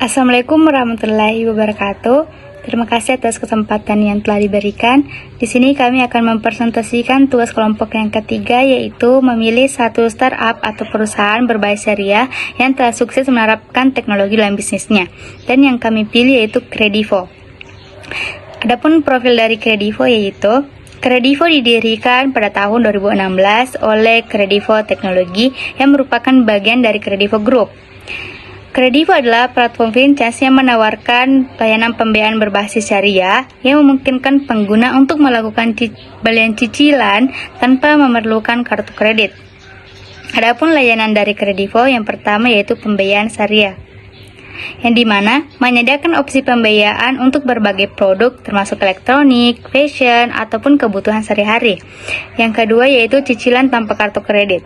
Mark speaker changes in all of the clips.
Speaker 1: Assalamualaikum warahmatullahi wabarakatuh. Terima kasih atas kesempatan yang telah diberikan. Di sini kami akan mempresentasikan tugas kelompok yang ketiga, yaitu memilih satu startup atau perusahaan berbasis syariah yang telah sukses menerapkan teknologi dalam bisnisnya. Dan yang kami pilih yaitu Kredivo. Adapun profil dari Kredivo yaitu Kredivo didirikan pada tahun 2016 oleh Kredivo Teknologi yang merupakan bagian dari Kredivo Group. Kredivo adalah platform fintech yang menawarkan layanan pembiayaan berbasis syariah yang memungkinkan pengguna untuk melakukan pembelian cicilan tanpa memerlukan kartu kredit. Adapun layanan dari Kredivo yang pertama yaitu pembiayaan syariah, yang dimana menyediakan opsi pembiayaan untuk berbagai produk termasuk elektronik, fashion, ataupun kebutuhan sehari-hari. Yang kedua yaitu cicilan tanpa kartu kredit.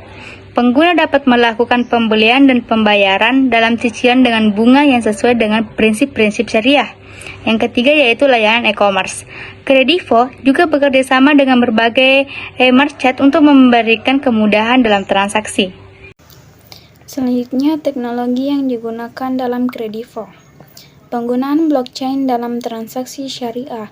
Speaker 1: Pengguna dapat melakukan pembelian dan pembayaran dalam cicilan dengan bunga yang sesuai dengan prinsip-prinsip syariah. Yang ketiga yaitu layanan e-commerce. Kredivo juga bekerja sama dengan berbagai merchant untuk memberikan kemudahan dalam transaksi.
Speaker 2: Selanjutnya, teknologi yang digunakan dalam Kredivo. Penggunaan blockchain dalam transaksi syariah,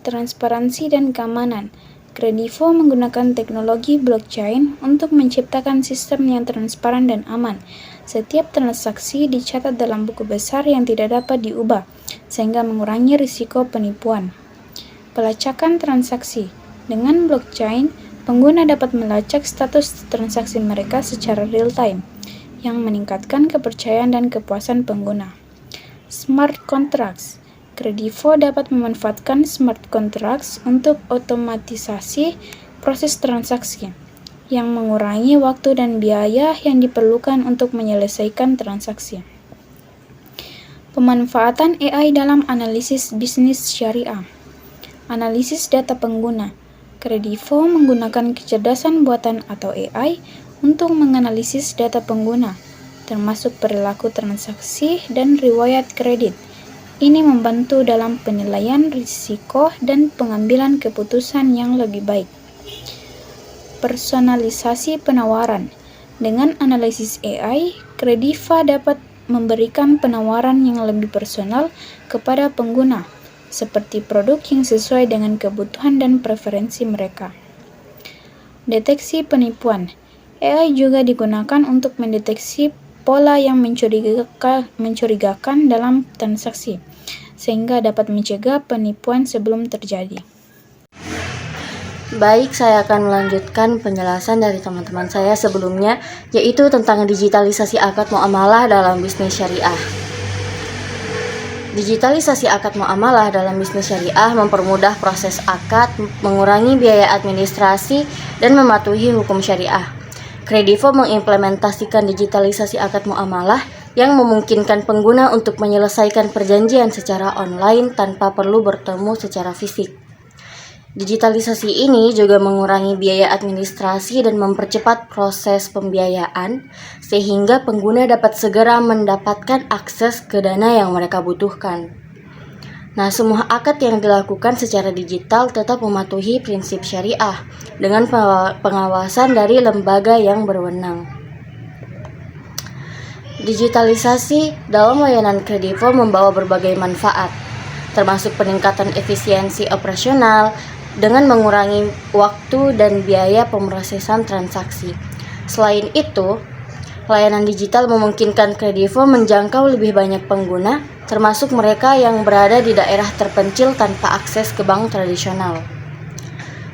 Speaker 2: transparansi dan keamanan. Kredivo menggunakan teknologi blockchain untuk menciptakan sistem yang transparan dan aman. Setiap transaksi dicatat dalam buku besar yang tidak dapat diubah, sehingga mengurangi risiko penipuan. Pelacakan transaksi. Dengan blockchain, pengguna dapat melacak status transaksi mereka secara real-time, yang meningkatkan kepercayaan dan kepuasan pengguna. Smart contracts. Kredivo dapat memanfaatkan smart contracts untuk otomatisasi proses transaksi, yang mengurangi waktu dan biaya yang diperlukan untuk menyelesaikan transaksi. Pemanfaatan AI dalam analisis bisnis syariah. Analisis data pengguna. Kredivo menggunakan kecerdasan buatan atau AI untuk menganalisis data pengguna, termasuk perilaku transaksi dan riwayat kredit. Ini membantu dalam penilaian risiko dan pengambilan keputusan yang lebih baik. Personalisasi penawaran. Dengan analisis AI, Kredivo dapat memberikan penawaran yang lebih personal kepada pengguna, seperti produk yang sesuai dengan kebutuhan dan preferensi mereka. Deteksi penipuan. AI juga digunakan untuk mendeteksi pola yang mencurigakan dalam transaksi, sehingga dapat mencegah penipuan sebelum terjadi.
Speaker 3: Baik, saya akan melanjutkan penjelasan dari teman-teman saya sebelumnya, yaitu tentang digitalisasi akad muamalah dalam bisnis syariah. Digitalisasi akad muamalah dalam bisnis syariah mempermudah proses akad, mengurangi biaya administrasi, dan mematuhi hukum syariah. Kredivo mengimplementasikan digitalisasi akad muamalah yang memungkinkan pengguna untuk menyelesaikan perjanjian secara online tanpa perlu bertemu secara fisik. Digitalisasi ini juga mengurangi biaya administrasi dan mempercepat proses pembiayaan, sehingga pengguna dapat segera mendapatkan akses ke dana yang mereka butuhkan. Nah, semua akad yang dilakukan secara digital tetap mematuhi prinsip syariah dengan pengawasan dari lembaga yang berwenang. Digitalisasi dalam layanan Kredivo membawa berbagai manfaat, termasuk peningkatan efisiensi operasional dengan mengurangi waktu dan biaya pemrosesan transaksi. Selain itu, layanan digital memungkinkan Kredivo menjangkau lebih banyak pengguna, termasuk mereka yang berada di daerah terpencil tanpa akses ke bank tradisional.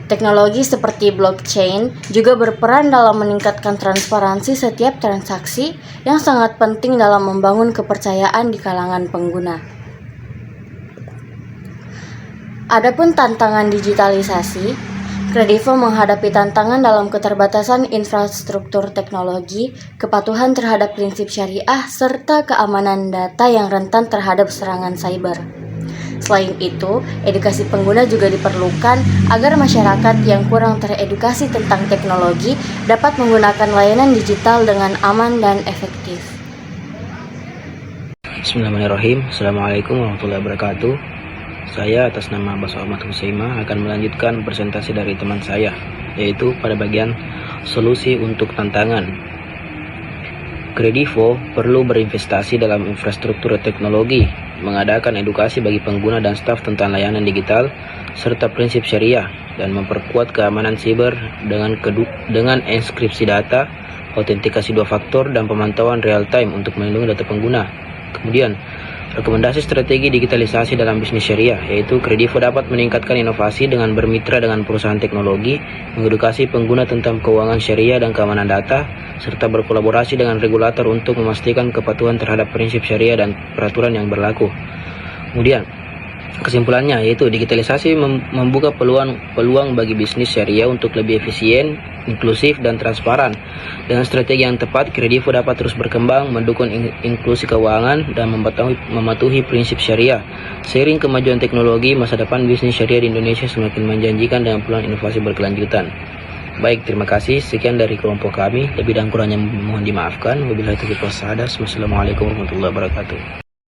Speaker 3: Teknologi seperti blockchain juga berperan dalam meningkatkan transparansi setiap transaksi yang sangat penting dalam membangun kepercayaan di kalangan pengguna. Adapun tantangan digitalisasi, Kredivo menghadapi tantangan dalam keterbatasan infrastruktur teknologi, kepatuhan terhadap prinsip syariah, serta keamanan data yang rentan terhadap serangan cyber. Selain itu, edukasi pengguna juga diperlukan agar masyarakat yang kurang teredukasi tentang teknologi dapat menggunakan layanan digital dengan aman dan efektif.
Speaker 4: Bismillahirrahmanirrahim. Assalamualaikum warahmatullahi wabarakatuh. Saya atas nama Bas Ahmad Husaimah akan melanjutkan presentasi dari teman saya, yaitu pada bagian solusi untuk tantangan. Kredivo perlu berinvestasi dalam infrastruktur teknologi, mengadakan edukasi bagi pengguna dan staf tentang layanan digital, serta prinsip syariah, dan memperkuat keamanan siber dengan enskripsi data, autentikasi 2 faktor, dan pemantauan real-time untuk melindungi data pengguna. Kemudian, rekomendasi strategi digitalisasi dalam bisnis syariah, yaitu Kredivo dapat meningkatkan inovasi dengan bermitra dengan perusahaan teknologi, mengedukasi pengguna tentang keuangan syariah dan keamanan data, serta berkolaborasi dengan regulator untuk memastikan kepatuhan terhadap prinsip syariah dan peraturan yang berlaku. Kemudian, kesimpulannya yaitu digitalisasi membuka peluang bagi bisnis syariah untuk lebih efisien, inklusif, dan transparan. Dengan strategi yang tepat, Kredivo dapat terus berkembang, mendukung inklusi keuangan, dan mematuhi prinsip syariah. Seiring kemajuan teknologi, masa depan bisnis syariah di Indonesia semakin menjanjikan dengan peluang inovasi berkelanjutan. Baik, terima kasih. Sekian dari kelompok kami. Lebih dan kurangnya mohon dimaafkan. Wabillahi taufiq wal hidayah. Wassalamualaikum warahmatullahi wabarakatuh.